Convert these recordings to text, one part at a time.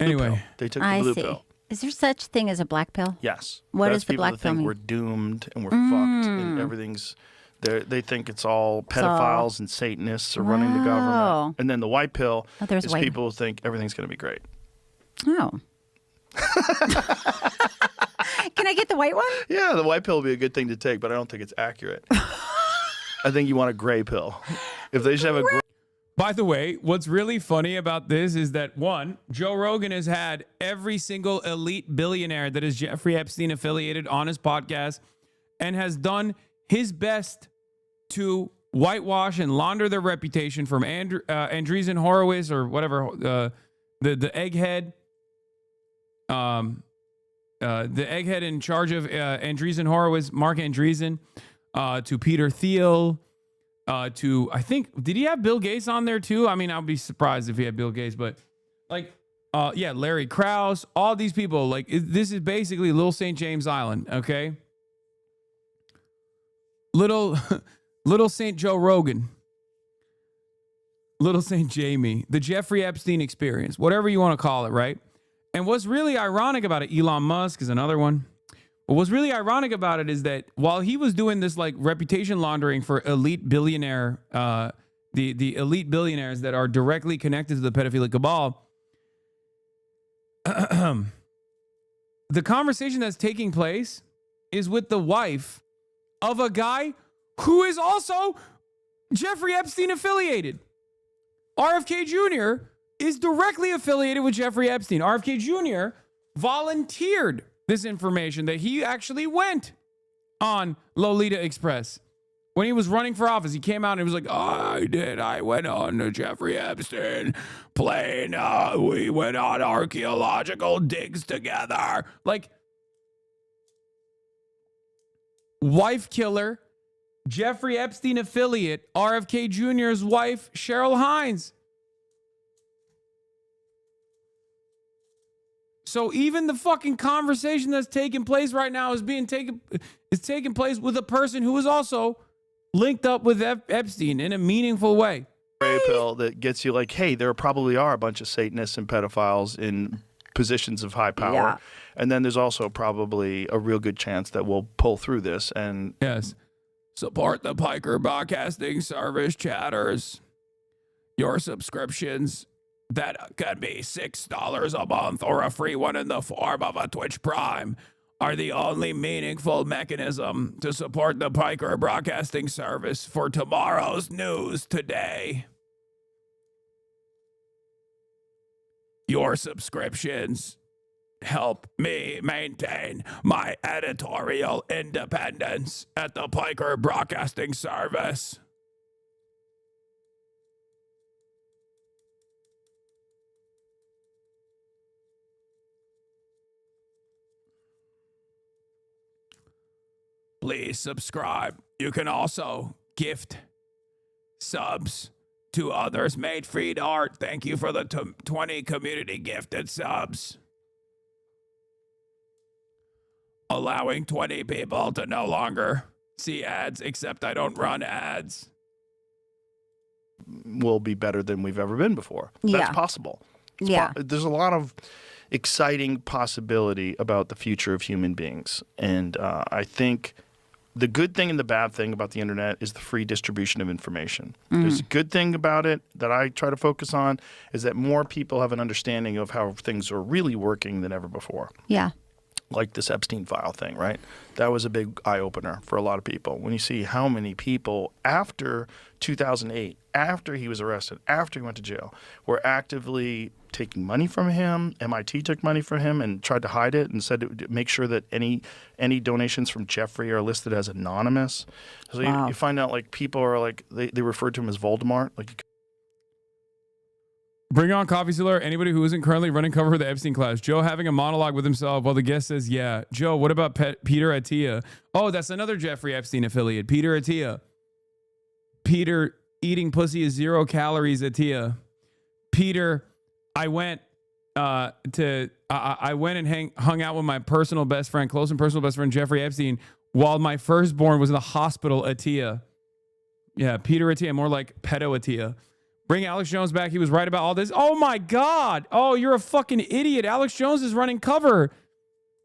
Anyway. Pill. They took the blue pill. Is there such thing as a black pill? Yes. What That's is the black people that pill think mean? we're doomed and we're fucked and everything's... They think it's all pedophiles and Satanists are running the government. And then the white pill is people who think everything's going to be great. Oh. Can I get the white one? Yeah, the white pill would be a good thing to take, but I don't think it's accurate. I think you want a gray pill. If they should have a gray... By the way, what's really funny about this is that, one, Joe Rogan has had every single elite billionaire that is Jeffrey Epstein affiliated on his podcast and has done his best to whitewash and launder their reputation, from Andreessen Horowitz or whatever, the egghead, the egghead in charge of Andreessen Horowitz, Mark Andreessen, to Peter Thiel, to, I think, did he have Bill Gates on there too? I mean, I'll be surprised if he had Bill Gates, but like, yeah, Larry Krause, all these people, like, this is basically Little St. James Island, okay? Little St. Joe Rogan, Little St. Jamie, the Jeffrey Epstein experience, whatever you want to call it, right? And what's really ironic about it, Elon Musk is another one. But what's really ironic about it is that while he was doing this like reputation laundering for elite billionaire, the elite billionaires that are directly connected to the pedophilic cabal, the conversation that's taking place is with the wife of a guy who is also Jeffrey Epstein affiliated. RFK Jr. is directly affiliated with Jeffrey Epstein. RFK Jr. volunteered this information that he actually went on Lolita Express. When he was running for office, he came out and he was like, I went on to Jeffrey Epstein plane. We went on archaeological digs together. Like, wife killer, Jeffrey Epstein affiliate, RFK Jr.'s wife, Cheryl Hines. So even the fucking conversation that's taking place right now is taking place with a person who is also linked up with Epstein in a meaningful way. Gray pill that gets you like, hey, there probably are a bunch of Satanists and pedophiles in positions of high power. Yeah. And then there's also probably a real good chance that we'll pull through this. And yes. Support the Piker Broadcasting Service, chatters. Your subscriptions that could be $6 a month or a free one in the form of a Twitch Prime are the only meaningful mechanism to support the Piker Broadcasting Service for tomorrow's news today. Your subscriptions help me maintain my editorial independence at the Piker Broadcasting Service. Please subscribe. You can also gift subs to others. Made Freed Art, thank you for the 20 community gifted subs. Allowing 20 people to no longer see ads, except I don't run ads. Will be better than we've ever been before. Yeah. That's possible. There's a lot of exciting possibility about the future of human beings. And I think the good thing and the bad thing about the internet is the free distribution of information. There's a good thing about it that I try to focus on is that more people have an understanding of how things are really working than ever before. Yeah. Like this Epstein file thing, right? That was a big eye-opener for a lot of people. When you see how many people after 2008, after he was arrested, after he went to jail, were actively taking money from him. MIT took money from him and tried to hide it and said make sure that any donations from Jeffrey are listed as anonymous. So you find out like people are like, they refer to him as Voldemort. Like, bring on Coffee Sealer. Anybody who isn't currently running cover for the Epstein class. Joe having a monologue with himself while the guest says, yeah. Joe, what about Peter Attia? Oh, that's another Jeffrey Epstein affiliate. Peter Attia. Peter eating pussy is 0 calories Attia. Peter, I went I went and hung out with my personal best friend, close and personal best friend, Jeffrey Epstein, while my firstborn was in the hospital Attia. Yeah, Peter Attia, more like pedo Attia. Bring Alex Jones back. He was right about all this. Oh my God. Oh, you're a fucking idiot. Alex Jones is running cover.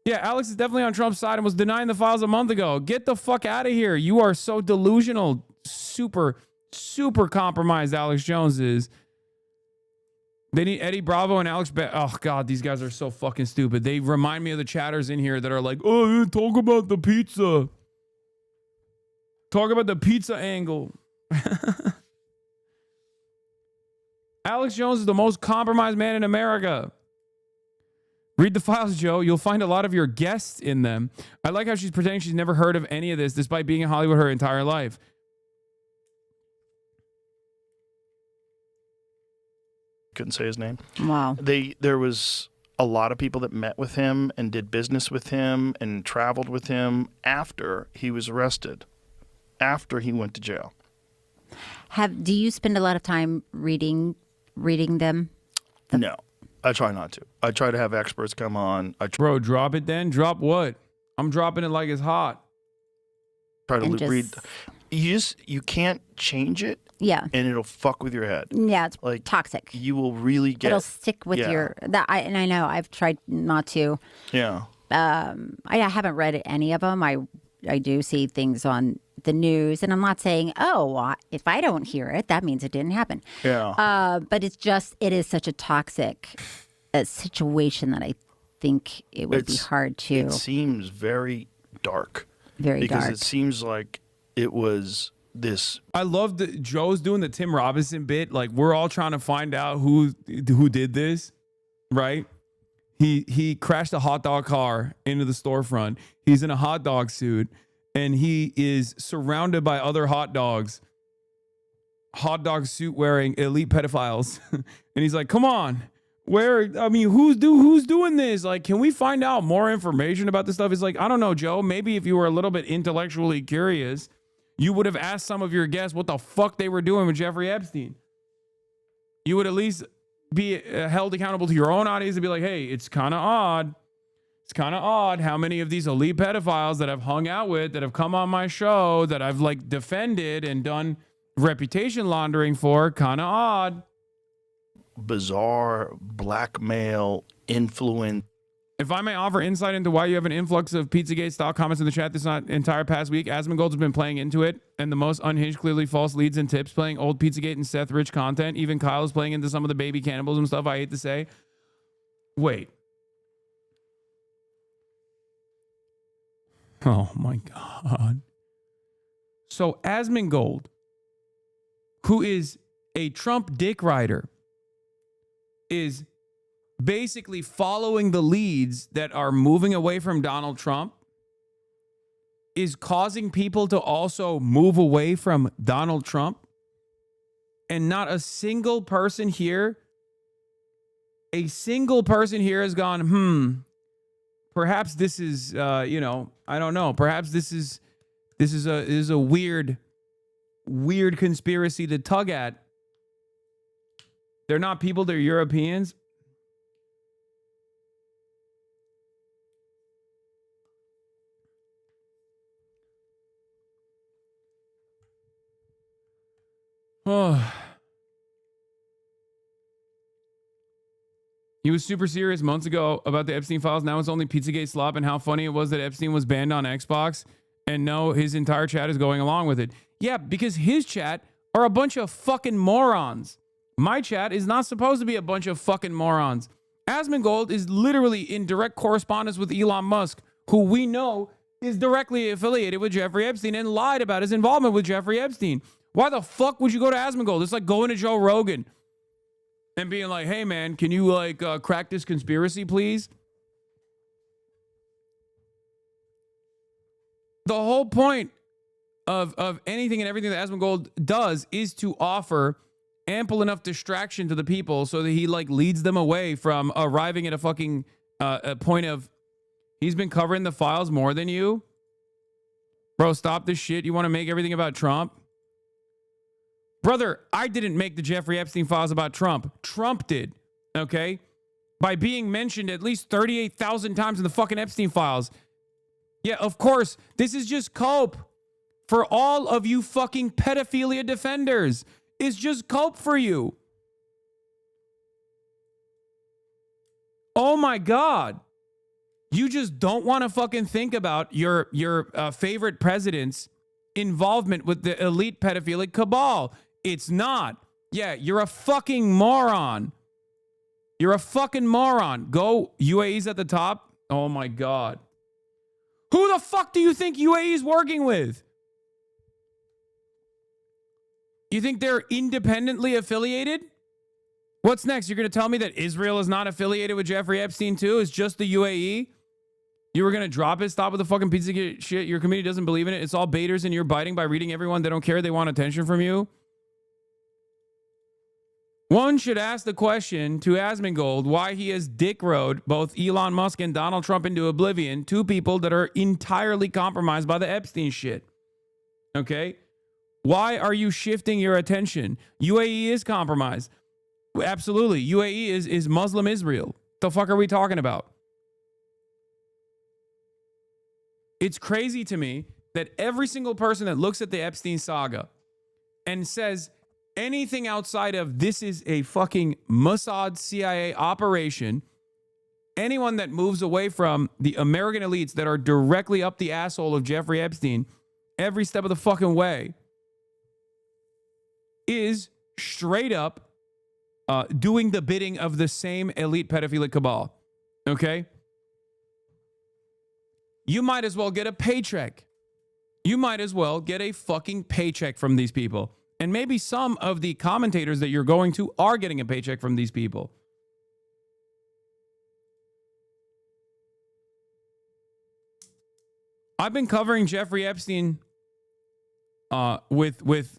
Yeah, Alex is definitely on Trump's side and was denying the files a month ago. Get the fuck out of here. You are so delusional. Super, super compromised Alex Jones is. They need Eddie Bravo and Alex oh God, these guys are so fucking stupid. They remind me of the chatters in here that are like, oh, talk about the pizza. Talk about the pizza angle. Alex Jones is the most compromised man in America. Read the files, Joe. You'll find a lot of your guests in them. I like how she's pretending she's never heard of any of this despite being in Hollywood her entire life. Couldn't say his name. Wow. There was a lot of people that met with him and did business with him and traveled with him after he was arrested, after he went to jail. Do you spend a lot of time reading them? No, I try not to. I try to have experts come on. Bro, drop it then. Drop what? I'm dropping it like it's hot. Try to And read. You can't change it. Yeah. And it'll fuck with your head. Yeah, it's Like, toxic. You will really get. It'll stick with your. And I know I've tried not to. Yeah. I haven't read any of them. I do see things on the news, and I'm not saying, if I don't hear it, that means it didn't happen. Yeah. But it is such a toxic situation that I think it would be hard to. It seems very dark. Very because dark. it seems like it was this. I love that Joe's doing the Tim Robinson bit. Like, we're all trying to find out who did this, right? He crashed a hot dog car into the storefront. He's in a hot dog suit, and he is surrounded by other hot dog suit wearing elite pedophiles. And he's like, come on. Who's doing this? Like, can we find out more information about this stuff? It's like, I don't know, Joe. Maybe if you were a little bit intellectually curious, you would have asked some of your guests what the fuck they were doing with Jeffrey Epstein. You would at least be held accountable to your own audience and be like, hey, it's kind of odd. It's kind of odd how many of these elite pedophiles that I've hung out with, that have come on my show, that I've like defended and done reputation laundering for, kind of odd. Bizarre blackmail influence. If I may offer insight into why you have an influx of Pizzagate-style comments in the chat this entire past week, Asmongold's been playing into it, and the most unhinged, clearly false leads and tips, playing old Pizzagate and Seth Rich content. Even Kyle is playing into some of the baby cannibalism stuff, I hate to say. Wait. Oh, my God. So Asmongold, who is a Trump dick rider, is basically following the leads that are moving away from Donald Trump, is causing people to also move away from Donald Trump. And not a single person here has gone, perhaps this is, I don't know. Perhaps this is a weird conspiracy to tug at. They're not people, they're Europeans. Oh. He was super serious months ago about the Epstein Files. Now it's only Pizzagate slop and how funny it was that Epstein was banned on Xbox. And no, his entire chat is going along with it. Yeah, because his chat are a bunch of fucking morons. My chat is not supposed to be a bunch of fucking morons. Asmongold is literally in direct correspondence with Elon Musk, who we know is directly affiliated with Jeffrey Epstein and lied about his involvement with Jeffrey Epstein. Why the fuck would you go to Asmongold? It's like going to Joe Rogan and being like, hey, man, can you crack this conspiracy, please? The whole point of anything and everything that Asmongold does is to offer ample enough distraction to the people so that he leads them away from arriving at a fucking a point of, he's been covering the files more than you. Bro, stop this shit. You want to make everything about Trump? Brother, I didn't make the Jeffrey Epstein files about Trump. Trump did, okay? By being mentioned at least 38,000 times in the fucking Epstein files. Yeah, of course, this is just cope for all of you fucking pedophilia defenders. is just cope for you. Oh my God. You just don't want to fucking think about your favorite president's involvement with the elite pedophilic cabal. It's not. Yeah, you're a fucking moron. You're a fucking moron. Go, UAE's at the top. Oh my God. Who the fuck do you think UAE is working with? You think they're independently affiliated? What's next? You're going to tell me that Israel is not affiliated with Jeffrey Epstein too? It's just the UAE? You were going to drop it? Stop with the fucking piece of shit. Your community doesn't believe in it. It's all baiters and you're biting by reading everyone. They don't care. They want attention from you. One should ask the question to Asmongold why he has dick rode both Elon Musk and Donald Trump into oblivion, two people that are entirely compromised by the Epstein shit. Okay? Why are you shifting your attention? UAE is compromised. Absolutely. UAE is Muslim Israel. The fuck are we talking about? It's crazy to me that every single person that looks at the Epstein saga and says anything outside of this is a fucking Mossad CIA operation, anyone that moves away from the American elites that are directly up the asshole of Jeffrey Epstein every step of the fucking way is straight up doing the bidding of the same elite pedophilic cabal. Okay? You might as well get a paycheck. You might as well get a fucking paycheck from these people. And maybe some of the commentators that you're going to are getting a paycheck from these people. I've been covering Jeffrey Epstein with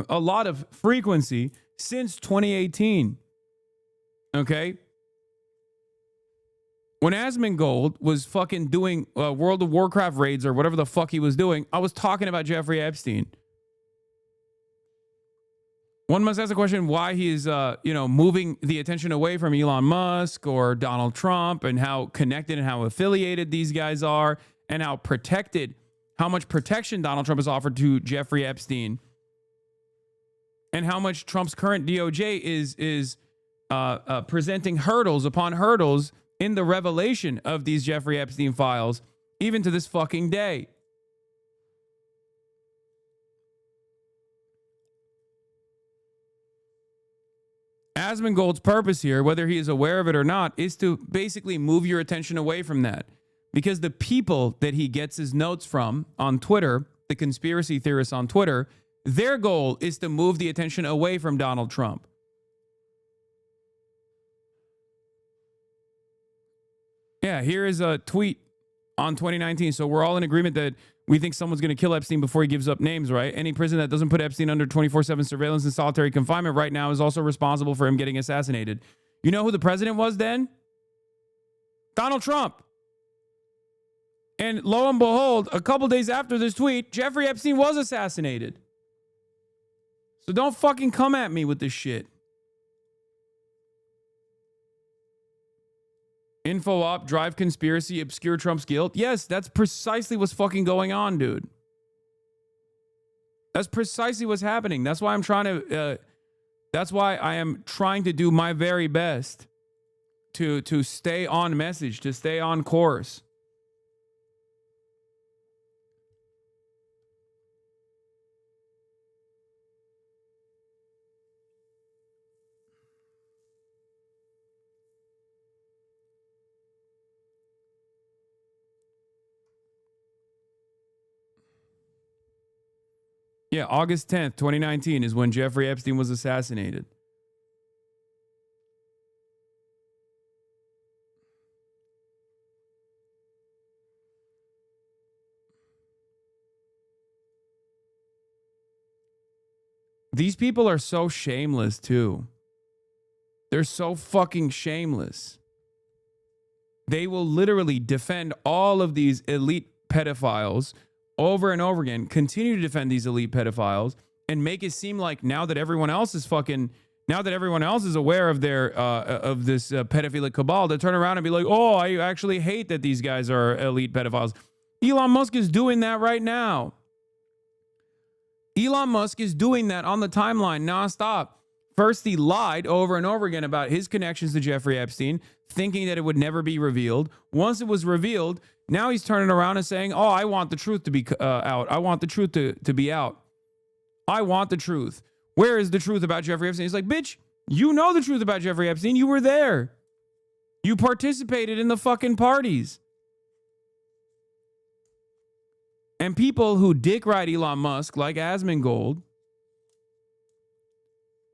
a lot of frequency since 2018. Okay? When Asmongold was fucking doing World of Warcraft raids or whatever the fuck he was doing, I was talking about Jeffrey Epstein. One must ask the question why he's, moving the attention away from Elon Musk or Donald Trump and how connected and how affiliated these guys are and how much protection Donald Trump has offered to Jeffrey Epstein and how much Trump's current DOJ is presenting hurdles upon hurdles in the revelation of these Jeffrey Epstein files, even to this fucking day. Asmongold's purpose here, whether he is aware of it or not, is to basically move your attention away from that. Because the people that he gets his notes from on Twitter, the conspiracy theorists on Twitter, their goal is to move the attention away from Donald Trump. Yeah, here is a tweet on 2019. So we're all in agreement that we think someone's going to kill Epstein before he gives up names, right? Any prison that doesn't put Epstein under 24/7 surveillance and solitary confinement right now is also responsible for him getting assassinated. You know who the president was then? Donald Trump. And lo and behold, a couple days after this tweet, Jeffrey Epstein was assassinated. So don't fucking come at me with this shit. Info op, drive conspiracy, obscure Trump's guilt. Yes, that's precisely what's fucking going on, dude. That's precisely what's happening. That's why I am trying to do my very best to stay on message, to stay on course. Yeah, August 10th, 2019 is when Jeffrey Epstein was assassinated. These people are so shameless, too. They're so fucking shameless. They will literally defend all of these elite pedophiles over and over again, continue to defend these elite pedophiles and make it seem like now that everyone else is aware of their of this pedophilic cabal, to turn around and be like, oh, I actually hate that these guys are elite pedophiles. Elon Musk is doing that right now. Elon Musk is doing that on the timeline nonstop. First, he lied over and over again about his connections to Jeffrey Epstein, thinking that it would never be revealed. Once it was revealed, now he's turning around and saying, oh, I want the truth to be out. I want the truth to be out. I want the truth. Where is the truth about Jeffrey Epstein? He's like, bitch, you know the truth about Jeffrey Epstein. You were there. You participated in the fucking parties. And people who dick ride Elon Musk, like Asmongold,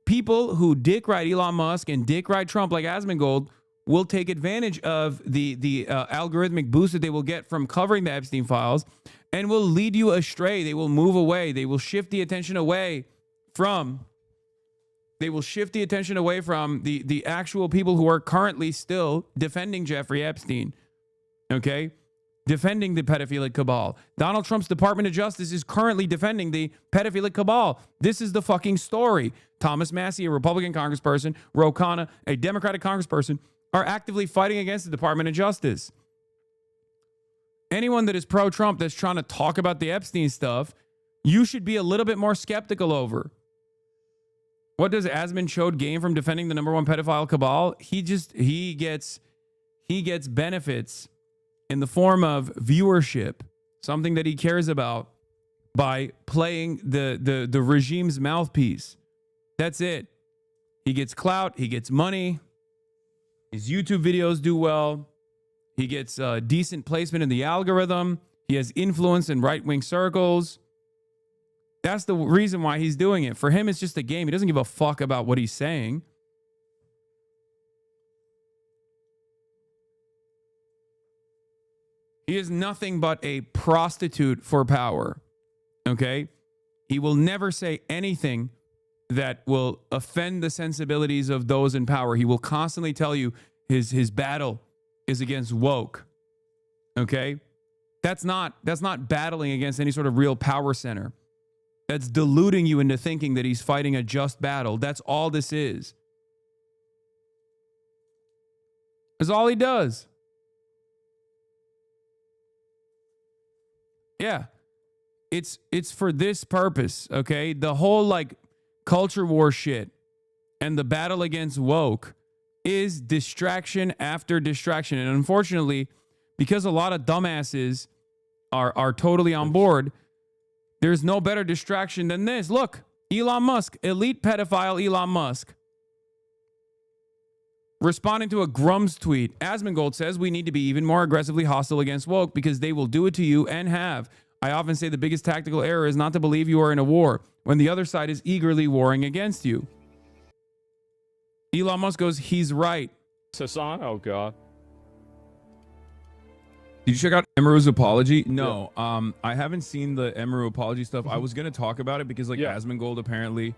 people who dick ride Elon Musk and dick ride Trump, like Asmongold, will take advantage of the algorithmic boost that they will get from covering the Epstein files and will lead you astray. They will move away. They will shift the attention away from. They will shift the attention away from the actual people who are currently still defending Jeffrey Epstein. Okay? Defending the pedophilic cabal. Donald Trump's Department of Justice is currently defending the pedophilic cabal. This is the fucking story. Thomas Massie, a Republican congressperson, Ro Khanna, a Democratic congressperson, are actively fighting against the Department of Justice. Anyone that is pro-Trump that's trying to talk about the Epstein stuff, you should be a little bit more skeptical over. What does Asmon Chode gain from defending the #1 pedophile cabal? He gets benefits in the form of viewership, something that he cares about, by playing the regime's mouthpiece. That's it. He gets clout. He gets money. His YouTube videos do well. He gets decent placement in the algorithm. He has influence in right-wing circles. That's the reason why he's doing it. For him, it's just a game. He doesn't give a fuck about what he's saying. He is nothing but a prostitute for power. Okay? He will never say anything that will offend the sensibilities of those in power. He will constantly tell you his battle is against woke. Okay? That's not battling against any sort of real power center. That's deluding you into thinking that he's fighting a just battle. That's all this is. That's all he does. Yeah. It's for this purpose, okay? The whole like culture war shit and the battle against woke is distraction after distraction. And unfortunately, because a lot of dumbasses are totally on board, there's no better distraction than this. Look, Elon Musk, elite pedophile Elon Musk, responding to a Grums tweet. Asmongold says we need to be even more aggressively hostile against woke because they will do it to you and have. I often say the biggest tactical error is not to believe you are in a war when the other side is eagerly warring against you. Elon Musk goes, he's right. Hasan, oh God. Did you check out Emiru's apology? No, yeah. I haven't seen the Emiru apology stuff. I was going to talk about it because like Asmongold apparently,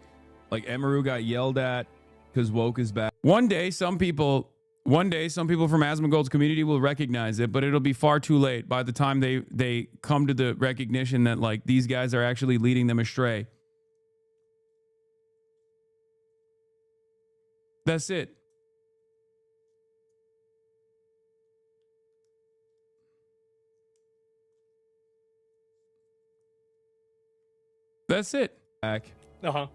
like Emiru got yelled at because woke is bad. One day, some people from Asmongold's community will recognize it, but it'll be far too late by the time they come to the recognition that like these guys are actually leading them astray. That's it. That's it. Uh-huh.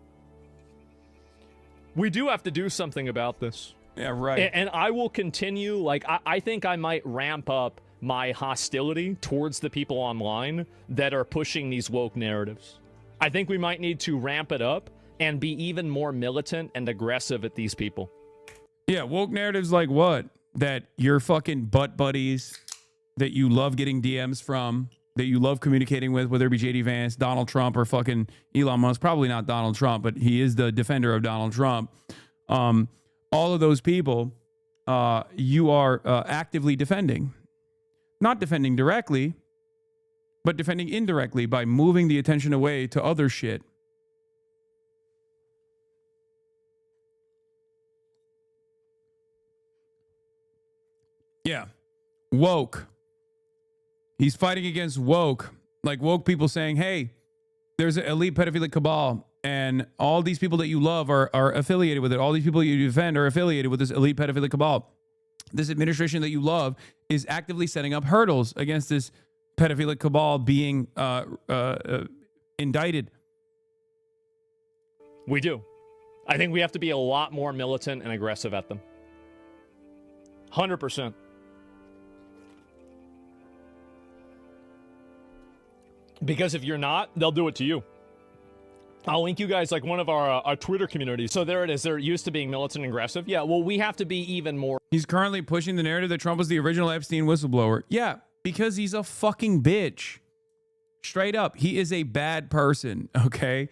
We do have to do something about this. Yeah, right. And I will continue, like, I think I might ramp up my hostility towards the people online that are pushing these woke narratives. I think we might need to ramp it up and be even more militant and aggressive at these people. Yeah, woke narratives like what? That you're fucking butt buddies, that you love getting DMs from, that you love communicating with, whether it be JD Vance, Donald Trump, or fucking Elon Musk. Probably not Donald Trump, but he is the defender of Donald Trump. All of those people, you are actively defending. Not defending directly, but defending indirectly by moving the attention away to other shit. Yeah. Woke. He's fighting against woke. Like woke people saying, hey, there's an elite pedophilic cabal, and all these people that you love are affiliated with it. All these people you defend are affiliated with this elite pedophilic cabal. This administration that you love is actively setting up hurdles against this pedophilic cabal being indicted. We do. I think we have to be a lot more militant and aggressive at them. 100%. Because if you're not, they'll do it to you. I'll link you guys like one of our Twitter communities. So there it is. They're used to being militant and aggressive. Yeah, well, we have to be even more. He's currently pushing the narrative that Trump was the original Epstein whistleblower. Yeah, because he's a fucking bitch. Straight up. He is a bad person, okay?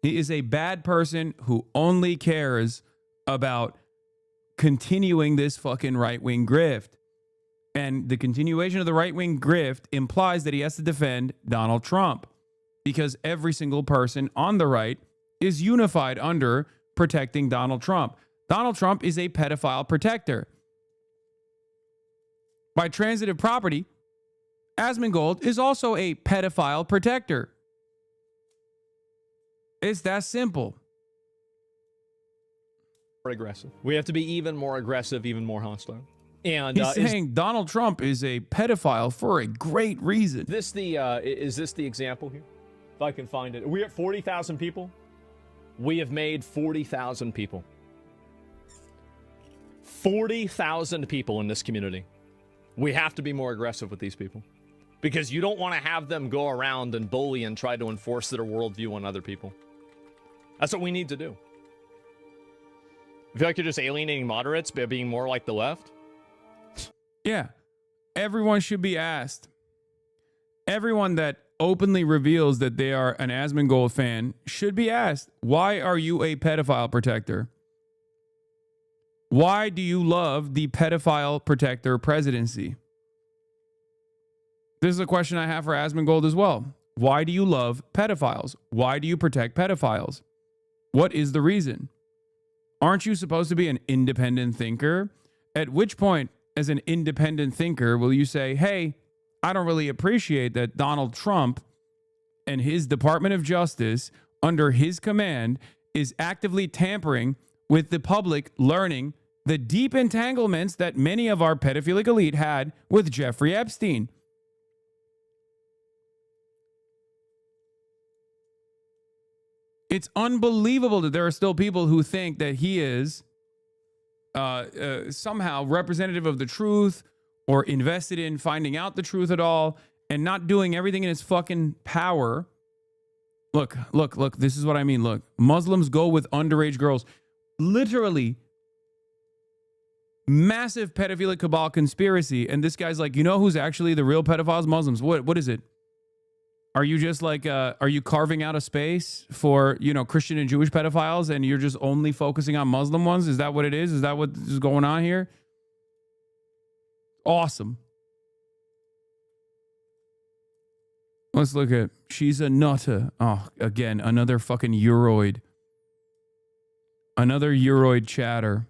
He is a bad person who only cares about continuing this fucking right-wing grift. And the continuation of the right-wing grift implies that he has to defend Donald Trump, because every single person on the right is unified under protecting Donald Trump. Donald Trump is a pedophile protector. By transitive property, Asmongold is also a pedophile protector. It's that simple. Aggressive. We have to be even more aggressive, even more hostile. And he's saying Donald Trump is a pedophile for a great reason. Is this the example here? If I can find it. We're at 40,000 people. We have made 40,000 people. 40,000 people in this community. We have to be more aggressive with these people. Because you don't want to have them go around and bully and try to enforce their worldview on other people. That's what we need to do. I feel like you're just alienating moderates by being more like the left. Yeah. Everyone should be asked. Everyone that openly reveals that they are an Asmongold fan should be asked, why are you a pedophile protector? Why do you love the pedophile protector presidency? This is a question I have for Asmongold as well. Why do you love pedophiles? Why do you protect pedophiles? What is the reason? Aren't you supposed to be an independent thinker? At which point, as an independent thinker, will you say, hey, I don't really appreciate that Donald Trump and his Department of Justice, under his command, is actively tampering with the public learning the deep entanglements that many of our pedophilic elite had with Jeffrey Epstein. It's unbelievable that there are still people who think that he is somehow representative of the truth or invested in finding out the truth at all and not doing everything in his fucking power. Look, this is what I mean. Look, Muslims go with underage girls. Literally, massive pedophilic cabal conspiracy. And this guy's like, you know who's actually the real pedophiles? Muslims. What is it? Are you just like, are you carving out a space for, Christian and Jewish pedophiles and you're just only focusing on Muslim ones? Is that what it is? Is that what is going on here? Awesome. Let's look at, she's a nutter. Oh, again, another fucking Euroid. Another Euroid chatter.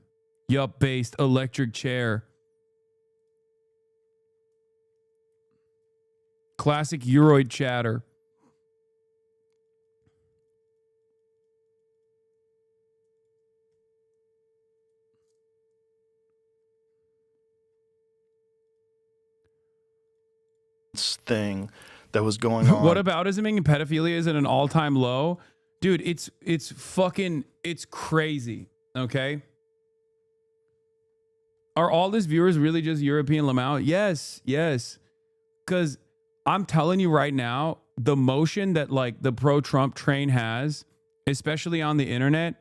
Yup-based electric chair. Classic Euroid chatter. Thing that was going on. Whataboutism and pedophilia is at an all-time low. Dude, it's crazy. Okay? Are all these viewers really just European Lamau? Yes. Because I'm telling you right now, the motion that like the pro-Trump train has, especially on the internet,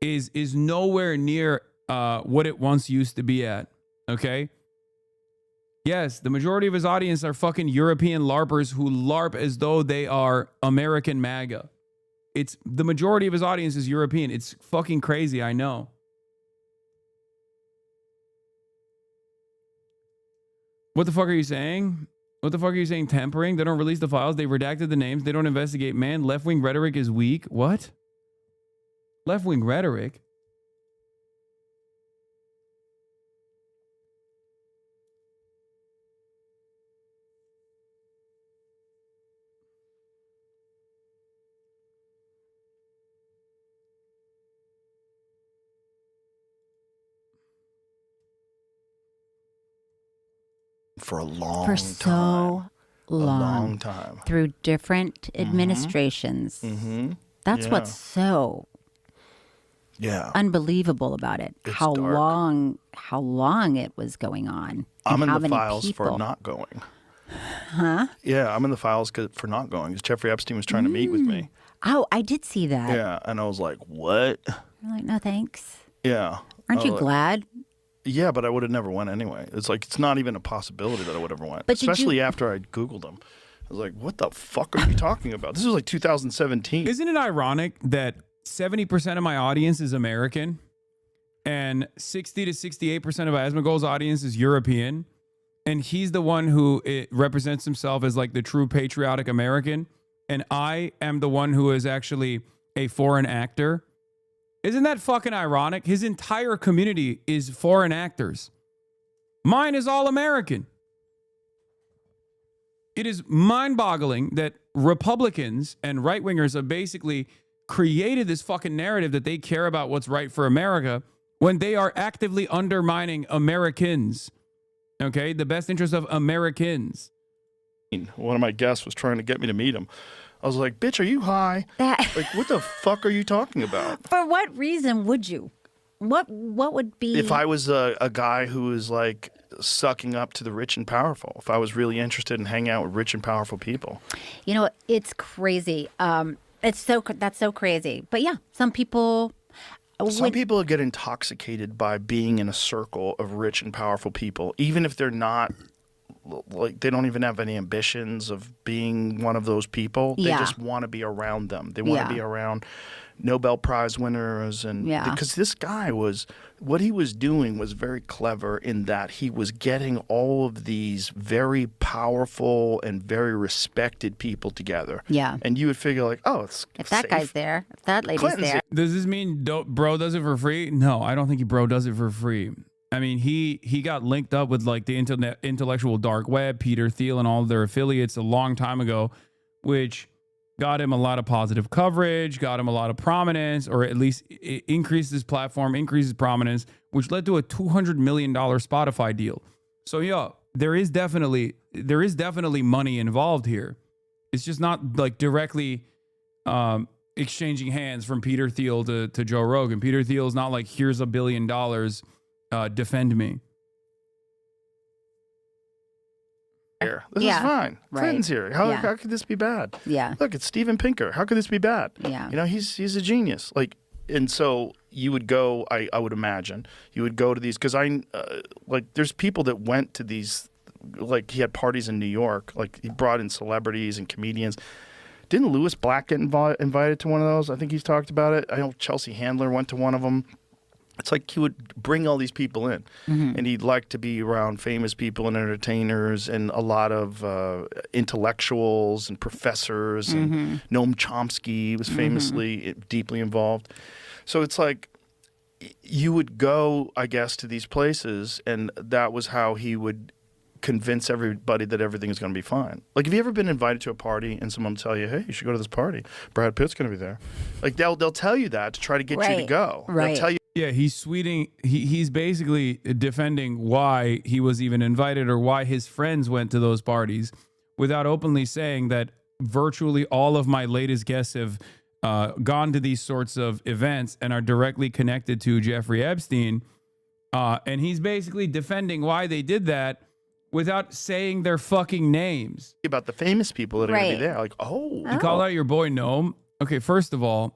is nowhere near what it once used to be at. Okay? Yes, the majority of his audience are fucking European LARPers who LARP as though they are American MAGA. It's the majority of his audience is European. It's fucking crazy, I know. What the fuck are you saying? What the fuck are you saying? Tampering? They don't release the files. They redacted the names. They don't investigate. Man, left-wing rhetoric is weak. What? Left-wing rhetoric? For a long For time. so long. Time. Through different administrations. Mm-hmm. That's Yeah. what's so Yeah. unbelievable about it. It's How dark. long it was going on. I'm and in how the many files people. for not going. Huh? Yeah, I'm in the files for not going. 'Cause Jeffrey Epstein was trying to meet with me. Oh, I did see that. Yeah, and I was like, what? I'm like, no thanks. Yeah. Aren't I you was like, glad? Yeah, but I would have never went anyway. It's like, it's not even a possibility that I would ever went. But did you- Especially after I Googled him. I was like, what the fuck are you talking about? This was like 2017. Isn't it ironic that 70% of my audience is American and 60 to 68% of Asmongold's audience is European? And he's the one who represents himself as like the true patriotic American. And I am the one who is actually a foreign actor. Isn't that fucking ironic? His entire community is foreign actors. Mine is all American. It is mind-boggling that Republicans and right-wingers have basically created this fucking narrative that they care about what's right for America when they are actively undermining Americans. Okay? The best interest of Americans. One of my guests was trying to get me to meet him. I was like, bitch, are you high? That Like, what the fuck are you talking about? for what reason would you? What would be If I was a guy who was like sucking up to the rich and powerful, if I was really interested in hanging out with rich and powerful people. You know, it's crazy. That's so crazy. But yeah, some people. Some people get intoxicated by being in a circle of rich and powerful people, even if they're not, like, they don't even have any ambitions of being one of those people. They Yeah. just want to be around them. They want Yeah. to be around Nobel Prize winners. And Yeah. because this guy what he was doing was very clever in that he was getting all of these very powerful and very respected people together. Yeah. And you would figure like, oh, it's If that safe. guy's there, if that lady's Clinton's there, Does this mean bro does it for free? No, I don't think bro does it for free. I mean, he got linked up with like the intellectual dark web, Peter Thiel and all of their affiliates a long time ago, which got him a lot of positive coverage, got him a lot of prominence, or at least increased his platform, increased his prominence, which led to a $200 million Spotify deal. So yeah, there is definitely money involved here. It's just not like directly exchanging hands from Peter Thiel to Joe Rogan. Peter Thiel is not like, here's $1 billion, defend me. Here. This Yeah. is fine. Right. Clinton's here. How, Yeah. how could this be bad? yeah, Look, it's Steven Pinker. How could this be bad? Yeah. You know, he's a genius. Like, and so you would go. I would imagine you would go to these because like there's people that went to these. Like he had parties in New York. Like he brought in celebrities and comedians. Didn't Louis Black get invited to one of those? I think he's talked about it. I know Chelsea Handler went to one of them. It's like he would bring all these people in, and he'd like to be around famous people and entertainers and a lot of intellectuals and professors. And Noam Chomsky was famously deeply involved. So it's like you would go, I guess, to these places, and that was how he would convince everybody that everything is going to be fine. Like, have you ever been invited to a party and someone tell you, "Hey, you should go to this party. Brad Pitt's going to be there." Like they'll tell you that to try to get you to Right. go. Right. They'll tell you. Yeah, he's basically defending why he was even invited or why his friends went to those parties without openly saying that virtually all of my latest guests have gone to these sorts of events and are directly connected to Jeffrey Epstein. And he's basically defending why they did that without saying their fucking names. About the famous people that are going to Right. be there. Like, oh, You call out your boy Noam? Okay, first of all,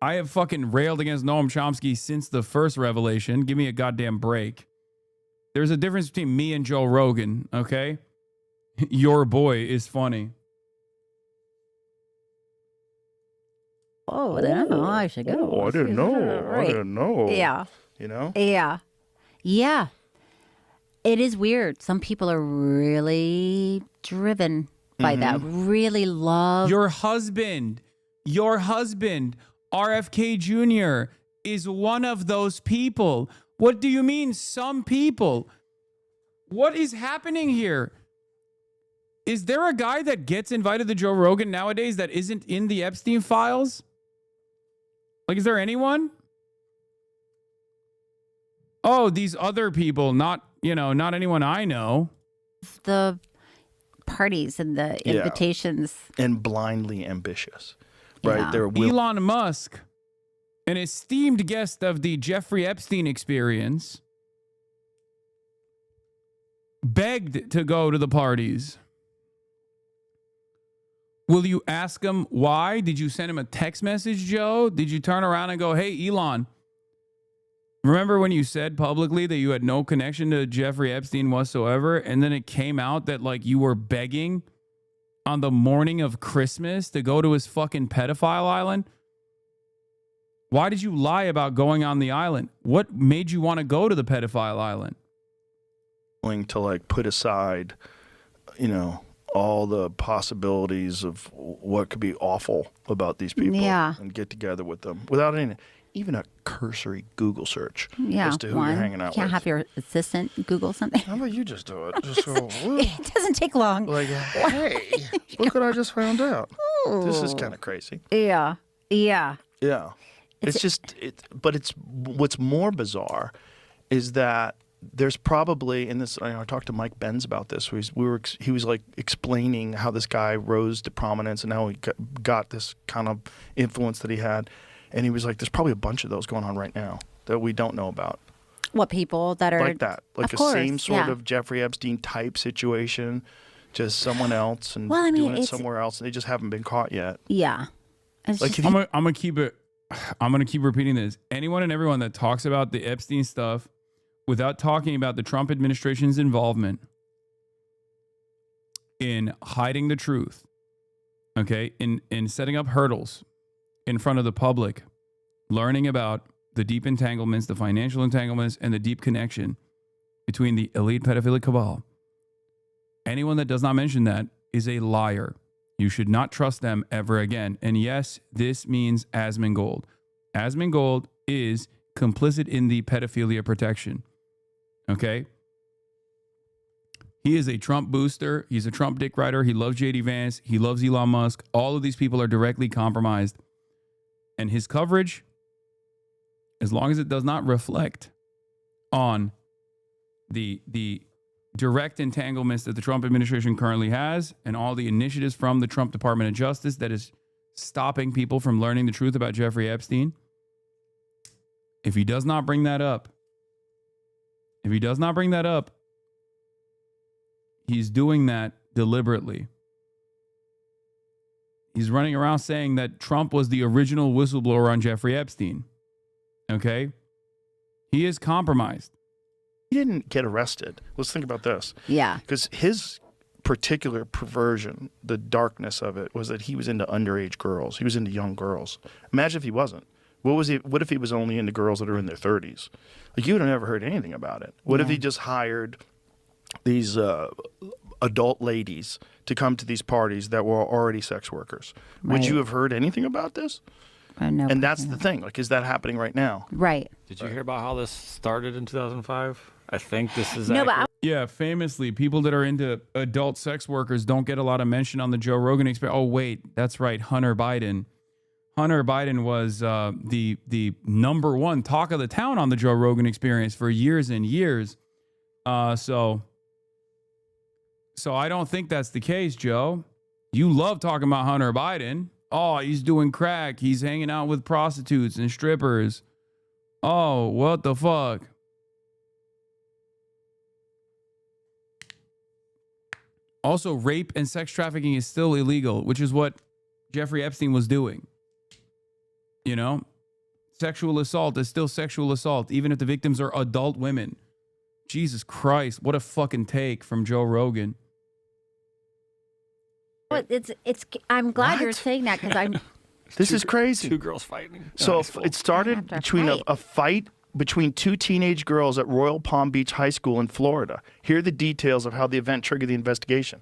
I have fucking railed against Noam Chomsky since the first revelation. Give me a goddamn break. There's a difference between me and Joe Rogan, okay? Your boy is funny. Oh, I don't know. I should go. Oh, I didn't know. I Right. didn't know. Yeah. You know? Yeah. Yeah. It is weird. Some people are really driven by that. Really love. Your husband, RFK Jr., is one of those people. What do you mean, some people? What is happening here? Is there a guy that gets invited to Joe Rogan nowadays that isn't in the Epstein Files? Like, is there anyone? Oh, these other people, not anyone I know. the parties and the Yeah. invitations. And blindly ambitious. Right? Yeah. They're Elon Musk an esteemed guest of the Jeffrey Epstein Experience, begged to go to the parties. Will you ask him why? Did you send him a text message, Joe? Did you turn around and go, hey, Elon, remember when you said publicly that you had no connection to Jeffrey Epstein whatsoever, and then it came out that like you were begging on the morning of Christmas to go to his fucking pedophile island? Why did you lie about going on the island? What made you want to go to the pedophile island? Willing to like put aside, all the possibilities of what could be awful about these people, and get together with them without even a cursory Google search as to who you're hanging out with. Can't have your assistant Google something. How about you just do it? Just go, it doesn't take long. like, hey, look what I just found out. This is kind of crazy. Yeah. It's just, but it's what's more bizarre is that there's probably, and this, I talked to Mike Benz about this. He was like explaining how this guy rose to prominence and how he got this kind of influence that he had, and he was like, "There's probably a bunch of those going on right now that we don't know about." What people that are like that, like same sort of Jeffrey Epstein type situation, just someone else and doing it somewhere else, and they just haven't been caught yet. Yeah, like I'm gonna keep it. I'm going to keep repeating this. Anyone and everyone that talks about the Epstein stuff without talking about the Trump administration's involvement in hiding the truth, okay, in setting up hurdles in front of the public, learning about the deep entanglements, the financial entanglements, and the deep connection between the elite pedophilic cabal. Anyone that does not mention that is a liar. You should not trust them ever again. And yes, this means Asmongold. Asmongold is complicit in the pedophilia protection. Okay? He is a Trump booster. He's a Trump dick rider. He loves JD Vance. He loves Elon Musk. All of these people are directly compromised. And his coverage, as long as it does not reflect on the direct entanglements that the Trump administration currently has and all the initiatives from the Trump Department of Justice that is stopping people from learning the truth about Jeffrey Epstein. If he does not bring that up, he's doing that deliberately. He's running around saying that Trump was the original whistleblower on Jeffrey Epstein. Okay? He is compromised. He didn't get arrested. Let's think about this. Yeah. Because his particular perversion, the darkness of it, was that he was into underage girls. He was into young girls. Imagine if he wasn't. What if he was only into girls that are in their 30s? Like, you would have never heard anything about it. What if he just hired these adult ladies to come to these parties that were already sex workers? Right. Would you have heard anything about this? No. And that's the thing. Like, is that happening right now? Right. Did you hear about how this started in 2005? I think this is Yeah, famously, people that are into adult sex workers don't get a lot of mention on the Joe Rogan Experience. Oh, wait, that's right, Hunter Biden. Hunter Biden was the number one talk of the town on the Joe Rogan Experience for years and years. So I don't think that's the case, Joe. You love talking about Hunter Biden. Oh, he's doing crack. He's hanging out with prostitutes and strippers. Oh, what the fuck? Also, rape and sex trafficking is still illegal, which is what Jeffrey Epstein was doing. You know, sexual assault is still sexual assault, even if the victims are adult women. Jesus Christ, what a fucking take from Joe Rogan. Well, I'm glad you're saying that because I'm. This is crazy. Two girls fighting. So it started between a fight between two teenage girls at Royal Palm Beach High School in Florida. Here are the details of how the event triggered the investigation.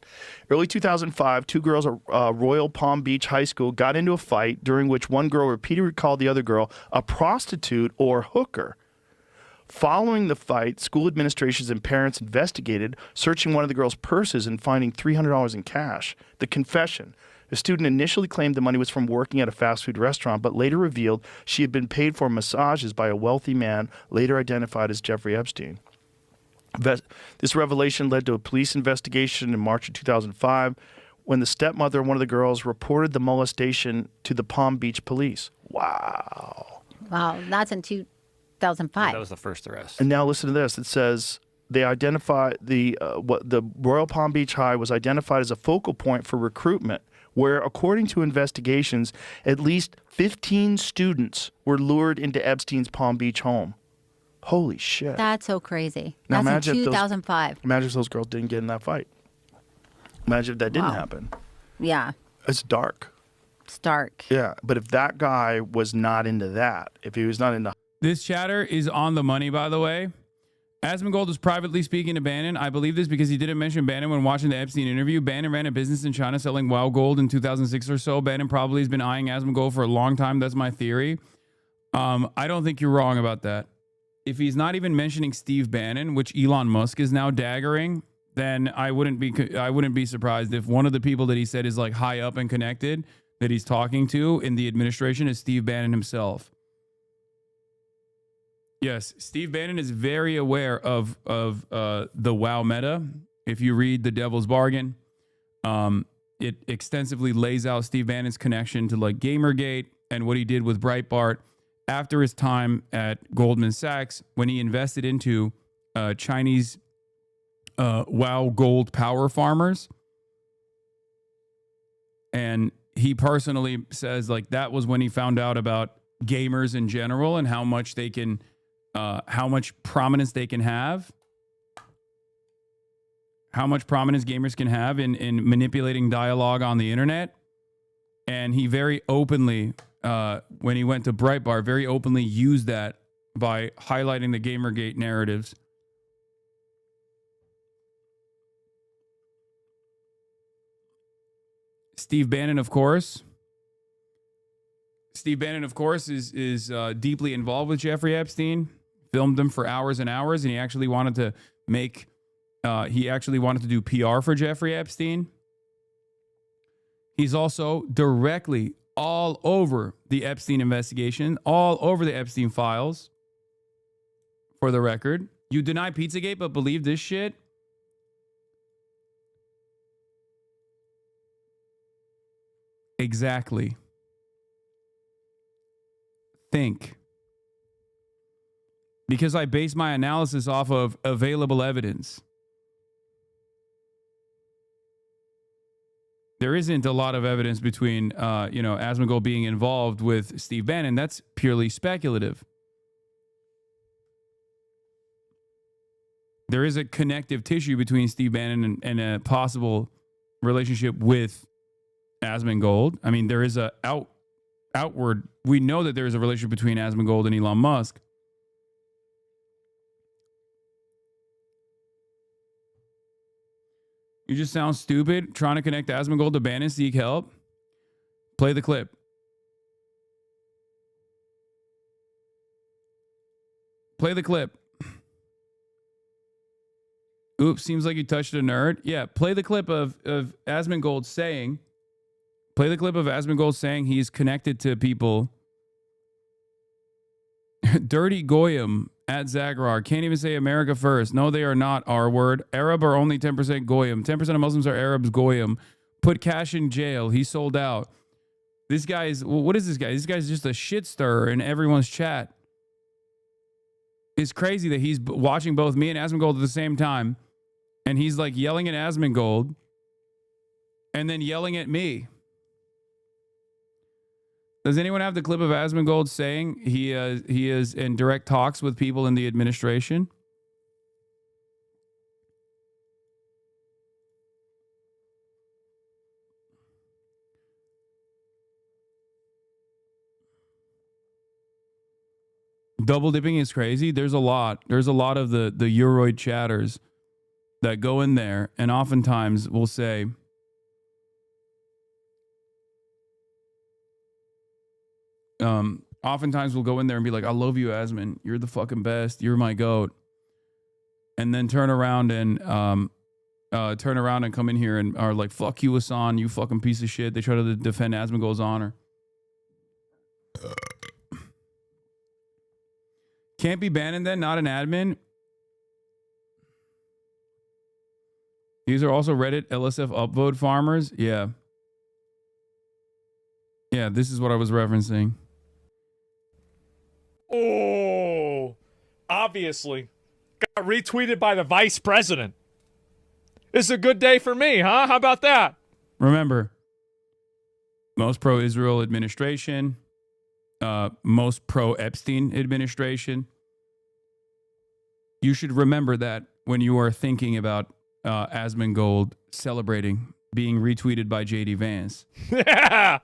Early 2005, two girls at Royal Palm Beach High School got into a fight during which one girl repeatedly called the other girl a prostitute or hooker. Following the fight, school administrations and parents investigated, searching one of the girl's purses and finding $300 in cash. The confession. The student initially claimed the money was from working at a fast food restaurant, but later revealed she had been paid for massages by a wealthy man, later identified as Jeffrey Epstein. This revelation led to a police investigation in March of 2005 when the stepmother of one of the girls reported the molestation to the Palm Beach police. Wow. Wow, that's in 2005. That was the first arrest. And now listen to this. It says they identified what the Royal Palm Beach High was identified as a focal point for recruitment, where, according to investigations, at least 15 students were lured into Epstein's Palm Beach home. Holy shit. That's so crazy. Now That's imagine in if those- 2005. Imagine if those girls didn't get in that fight. Imagine if that didn't Wow. happen. Yeah, It's dark. Stark. Yeah, but if that guy was not into that, if he was not into This chatter is on the money, by the way. Asmongold was privately speaking to Bannon. I believe this because he didn't mention Bannon when watching the Epstein interview. Bannon ran a business in China selling wild gold in 2006 or so. Bannon probably has been eyeing Asmongold for a long time. That's my theory. I don't think you're wrong about that. If he's not even mentioning Steve Bannon, which Elon Musk is now daggering, then I wouldn't be surprised if one of the people that he said is like high up and connected that he's talking to in the administration is Steve Bannon himself. Yes, Steve Bannon is very aware of the WoW meta. If you read The Devil's Bargain, it extensively lays out Steve Bannon's connection to like Gamergate and what he did with Breitbart after his time at Goldman Sachs when he invested into Chinese WoW gold power farmers. And he personally says like that was when he found out about gamers in general and how much they can how much prominence they can have, how much prominence gamers can have in manipulating dialogue on the internet. And he very openly, when he went to Breitbart, very openly used that by highlighting the Gamergate narratives. Steve Bannon, of course. Steve Bannon, of course, is deeply involved with Jeffrey Epstein. Filmed him for hours and hours, and he actually wanted to do PR for Jeffrey Epstein. He's also directly all over the Epstein investigation, all over the Epstein files. For the record, you deny Pizzagate but believe this shit? Exactly. Think. Because I base my analysis off of available evidence. There isn't a lot of evidence between, Asmongold being involved with Steve Bannon. That's purely speculative. There is a connective tissue between Steve Bannon and a possible relationship with Asmongold. I mean, there is a outward. We know that there is a relationship between Asmongold and Elon Musk. You just sound stupid trying to connect Asmongold to Bannon, seek help. Play the clip. Play the clip. Oops, seems like you touched a nerd. Yeah, play the clip of Asmongold saying. Play the clip of Asmongold saying he's connected to people. Dirty Goyim at Zagrar. Can't even say America first. No, they are not R word. Arab are only 10% Goyim. 10% of Muslims are Arabs Goyim. Put Cash in jail. He sold out. This guy is, what is this guy? This guy's just a shit stirrer in everyone's chat. It's crazy that he's watching both me and Asmongold at the same time. And he's like yelling at Asmongold and then yelling at me. Does anyone have the clip of Asmongold saying he is in direct talks with people in the administration? Double dipping is crazy. There's a lot. There's a lot of the Euroid chatters that go in there and oftentimes will say, oftentimes we'll go in there and be like, I love you, Asmon. You're the fucking best. You're my goat. And then turn around and come in here and are like, fuck you, Hasan. You fucking piece of shit. They try to defend Asmongold's honor. Can't be Bannon then, not an admin. These are also Reddit LSF upvote farmers. Yeah. Yeah, this is what I was referencing. obviously got retweeted by the vice president. It's a good day for me, huh? How about that? Remember, most pro-Israel administration, most pro-Epstein administration. You should remember that when you are thinking about Asmongold celebrating being retweeted by J.D. Vance. Yeah.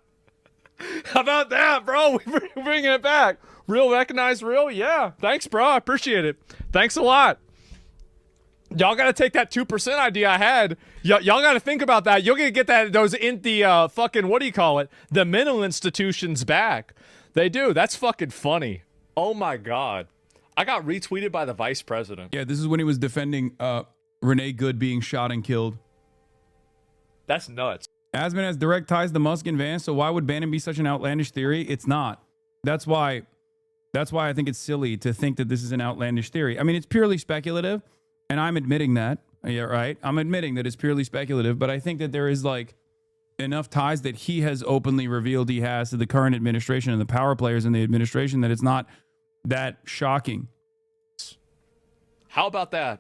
How about that, bro? We're bringing it back. Real recognized real? Yeah. Thanks, bro. I appreciate it. Thanks a lot. Y'all got to take that 2% idea I had. Y'all got to think about that. You're going to get those in the fucking, what do you call it? The mental institutions back. They do. That's fucking funny. Oh, my God. I got retweeted by the vice president. Yeah, this is when he was defending Renee Good being shot and killed. That's nuts. Asmon has direct ties to Musk and Vance, so why would Bannon be such an outlandish theory? It's not. That's why I think it's silly to think that this is an outlandish theory. I mean, it's purely speculative, and I'm admitting that. Yeah, right? I'm admitting that it's purely speculative, but I think that there is like enough ties that he has openly revealed he has to the current administration and the power players in the administration that it's not that shocking. How about that?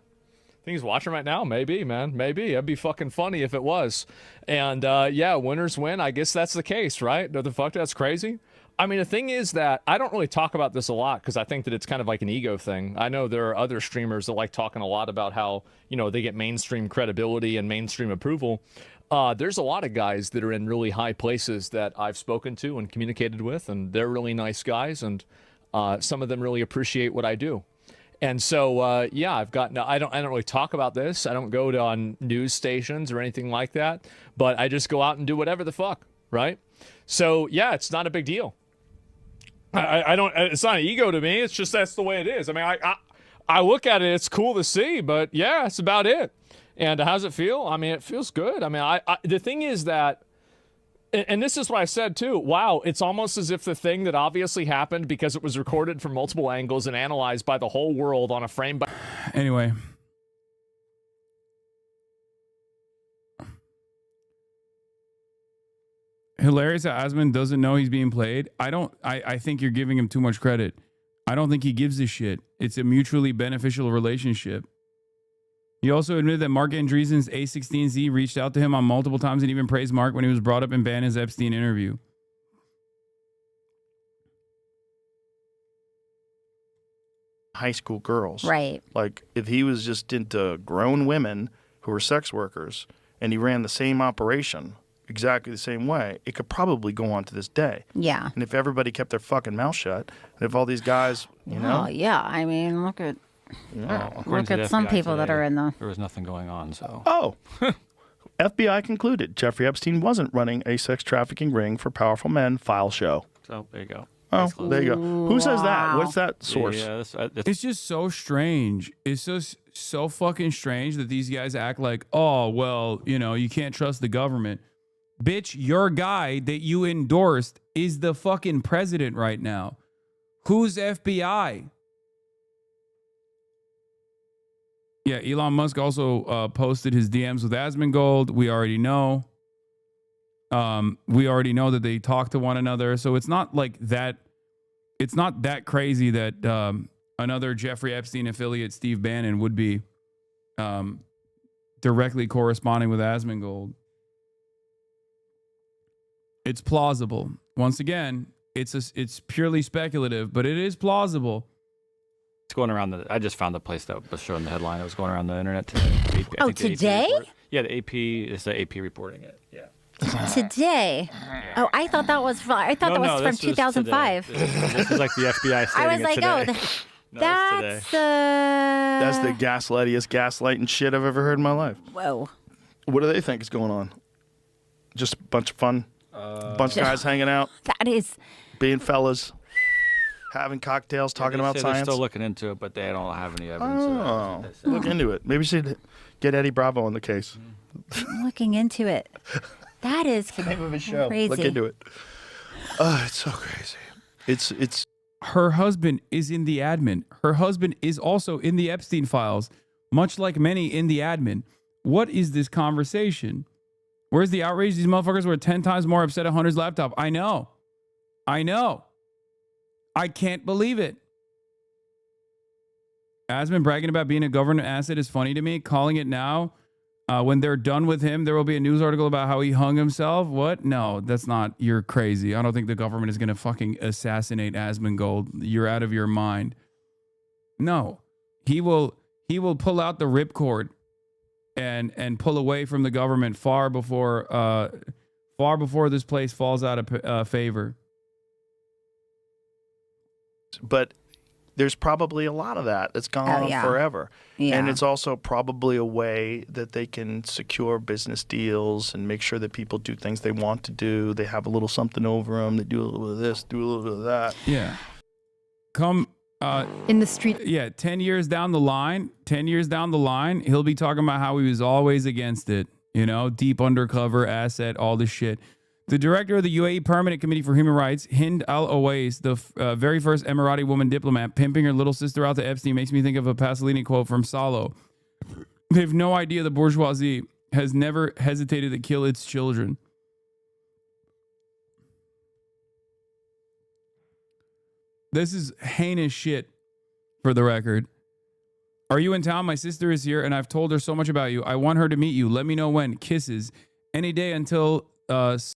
Think he's watching right now? Maybe, man. Maybe. It'd be fucking funny if it was. And yeah, winners win. I guess that's the case, right? No, the fuck, that's crazy. I mean, the thing is that I don't really talk about this a lot because I think that it's kind of like an ego thing. I know there are other streamers that like talking a lot about how, you know, they get mainstream credibility and mainstream approval. There's a lot of guys that are in really high places that I've spoken to and communicated with, and they're really nice guys, and some of them really appreciate what I do. And so, yeah, I don't really talk about this. I don't go on news stations or anything like that, but I just go out and do whatever the fuck, right? So, yeah, it's not a big deal. I don't, it's not an ego to me. It's just, that's the way it is. I mean, I look at it, it's cool to see, but yeah, it's about it. And how's it feel? I mean, it feels good. I mean, the thing is that, and this is what I said too. Wow, it's almost as if the thing that obviously happened because it was recorded from multiple angles and analyzed by the whole world on a frame by. Anyway. Hilarious that Asmon doesn't know he's being played. I think you're giving him too much credit. I don't think he gives a shit. It's a mutually beneficial relationship. He also admitted that Mark Andreessen's A16Z reached out to him on multiple times and even praised Mark when he was brought up in Bannon's Epstein interview. High school girls. Right. Like, if he was just into grown women who were sex workers and he ran the same operation exactly the same way, it could probably go on to this day. Yeah. And if everybody kept their fucking mouth shut, and if all these guys, you know. Oh, yeah. I mean, look at some FBI people that today, are in the. There was nothing going on, so. Oh. FBI concluded Jeffrey Epstein wasn't running a sex trafficking ring for powerful men. File show. So there you go. Oh, there you go. Who says that? What's that source? Yeah, It's just so strange. It's just so fucking strange that these guys act like, oh, well, you know, you can't trust the government. Bitch, your guy that you endorsed is the fucking president right now. Who's FBI? Yeah, Elon Musk also posted his DMs with Asmongold. We already know. We already know that they talk to one another. So it's not like that. It's not that crazy that another Jeffrey Epstein affiliate, Steve Bannon, would be directly corresponding with Asmongold. It's plausible. Once again, it's purely speculative, but it is plausible. It's going around I just found the place that was showing the headline. It was going around the internet today. Oh, today? Yeah, the AP is the AP reporting it. Yeah. Today. Oh, I thought that was. I thought that was from 2005. This is like the FBI stating I was like, today. That's the gaslightiest gaslighting shit I've ever heard in my life. Whoa. What do they think is going on? Just a bunch of fun? Bunch of guys hanging out? That is. Being fellas? Having cocktails, talking about science? They're still looking into it, but they don't have any evidence. Oh, look into it. Maybe we should get Eddie Bravo on the case. I'm looking into it. That is the name of his show. Crazy. Look into it. Oh, it's so crazy. It's. Her husband is in the admin. Her husband is also in the Epstein Files, much like many in the admin. What is this conversation? Where's the outrage? These motherfuckers were 10 times more upset at Hunter's laptop. I know. I can't believe it. Asmon bragging about being a government asset is funny to me. Calling it now, when they're done with him, there will be a news article about how he hung himself. What? No, that's not. You're crazy. I don't think the government is going to fucking assassinate Asmongold. You're out of your mind. No, he will pull out the ripcord and pull away from the government far before this place falls out of favor. But there's probably a lot of that that's gone on forever. Yeah. And it's also probably a way that they can secure business deals and make sure that people do things they want to do. They have a little something over them. They do a little bit of this, do a little bit of that. Yeah. Come in the street. Yeah, 10 years down the line, he'll be talking about how he was always against it. You know, deep undercover asset, all this shit. The director of the UAE Permanent Committee for Human Rights, Hind Al Owais, the very first Emirati woman diplomat, pimping her little sister out to Epstein makes me think of a Pasolini quote from Salo. They have no idea the bourgeoisie has never hesitated to kill its children. This is heinous shit, for the record. Are you in town? My sister is here, and I've told her so much about you. I want her to meet you. Let me know when. Kisses. Any day until